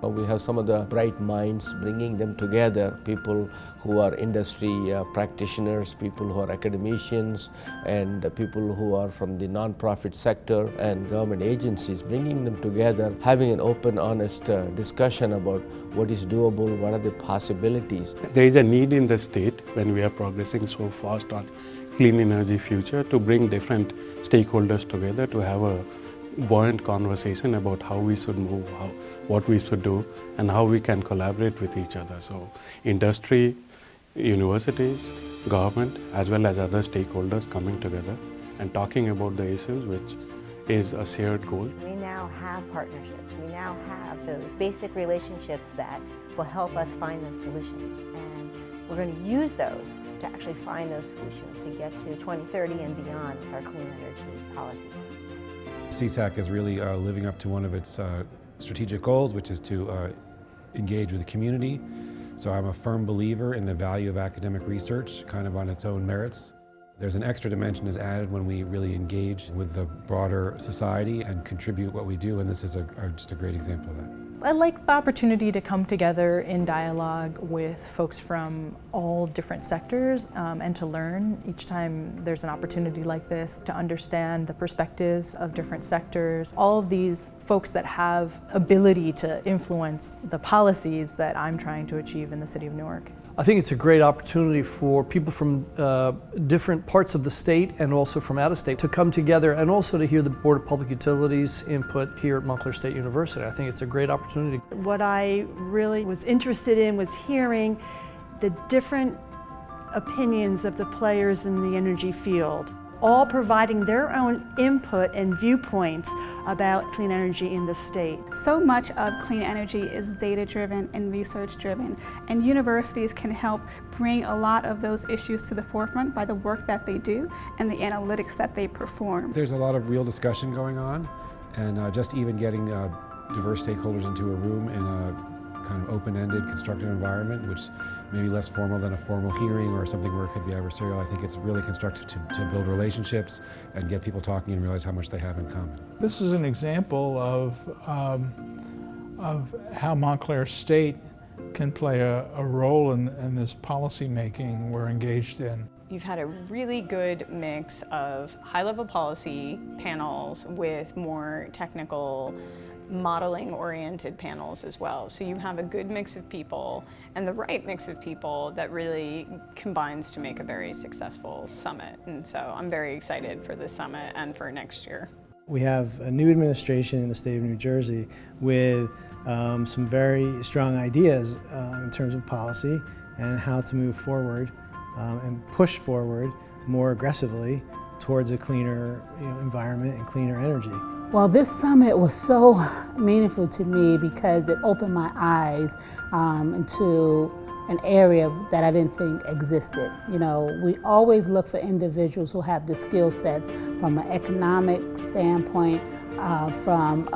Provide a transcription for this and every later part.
We have some of the bright minds, bringing them together, people who are industry practitioners, people who are academicians, and people who are from the nonprofit sector and government agencies, bringing them together, having an open, honest discussion about what is doable, what are the possibilities. There is a need in the state, when we are progressing so fast on clean energy future, to bring different stakeholders together to have a buoyant conversation about how we should move, what we should do, and how we can collaborate with each other. So industry, universities, government, as well as other stakeholders coming together and talking about the issues, which is a shared goal. We now have partnerships. We now have those basic relationships that will help us find those solutions. And we're going to use those to actually find those solutions to get to 2030 and beyond with our clean energy policies. CESAC is really living up to one of its strategic goals, which is to engage with the community. So I'm a firm believer in the value of academic research, kind of on its own merits. There's an extra dimension is added when we really engage with the broader society and contribute what we do, and this is just a great example of that. I like the opportunity to come together in dialogue with folks from all different sectors and to learn each time there's an opportunity like this, to understand the perspectives of different sectors. All of these folks that have ability to influence the policies that I'm trying to achieve in the city of Newark. I think it's a great opportunity for people from different parts of the state and also from out of state to come together, and also to hear the Board of Public Utilities input here at Montclair State University. I think it's a great opportunity. What I really was interested in was hearing the different opinions of the players in the energy field, all providing their own input and viewpoints about clean energy in the state. So much of clean energy is data-driven and research-driven, and universities can help bring a lot of those issues to the forefront by the work that they do and the analytics that they perform. There's a lot of real discussion going on, and just even getting diverse stakeholders into a room in a kind of open-ended, constructive environment, which may be less formal than a formal hearing or something where it could be adversarial. I think it's really constructive to build relationships and get people talking and realize how much they have in common. This is an example of how Montclair State can play a role in this policy making we're engaged in. You've had a really good mix of high-level policy panels with more technical modeling-oriented panels as well. So you have a good mix of people and the right mix of people that really combines to make a very successful summit. And so I'm very excited for this summit and for next year. We have a new administration in the state of New Jersey with some very strong ideas in terms of policy and how to move forward and push forward more aggressively towards a cleaner environment and cleaner energy. Well, this summit was so meaningful to me because it opened my eyes into an area that I didn't think existed. You know, we always look for individuals who have the skill sets from an economic standpoint, from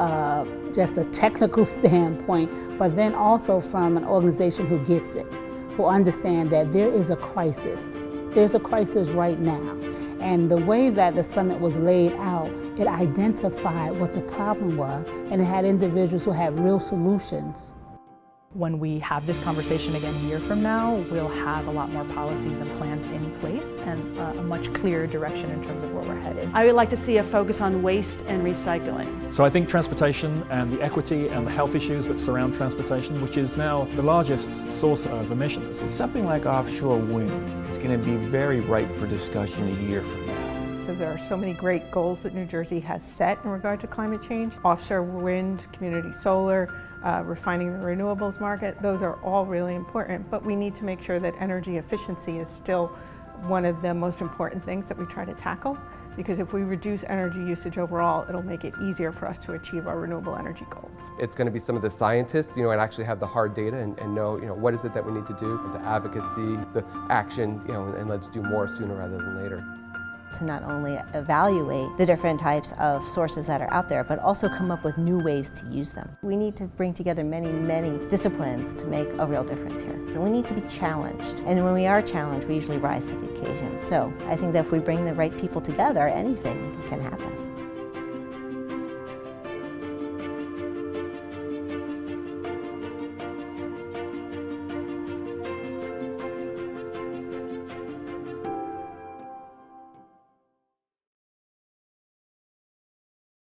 just a technical standpoint, but then also from an organization who gets it, who understand that there is a crisis. There's a crisis right now. And the way that the summit was laid out, it identified what the problem was, and it had individuals who had real solutions. When we have this conversation again a year from now, we'll have a lot more policies and plans in place and a much clearer direction in terms of where we're headed. I would like to see a focus on waste and recycling. So I think transportation and the equity and the health issues that surround transportation, which is now the largest source of emissions. Something like offshore wind, it's going to be very ripe for discussion a year from now. So there are so many great goals that New Jersey has set in regard to climate change. Offshore wind, community solar, refining the renewables market, those are all really important, but we need to make sure that energy efficiency is still one of the most important things that we try to tackle, because if we reduce energy usage overall, it'll make it easier for us to achieve our renewable energy goals. It's going to be some of the scientists, and actually have the hard data and know, what is it that we need to do, the advocacy, the action, and let's do more sooner rather than later. To not only evaluate the different types of sources that are out there, but also come up with new ways to use them. We need to bring together many, many disciplines to make a real difference here. So we need to be challenged. And when we are challenged, we usually rise to the occasion. So I think that if we bring the right people together, anything can happen.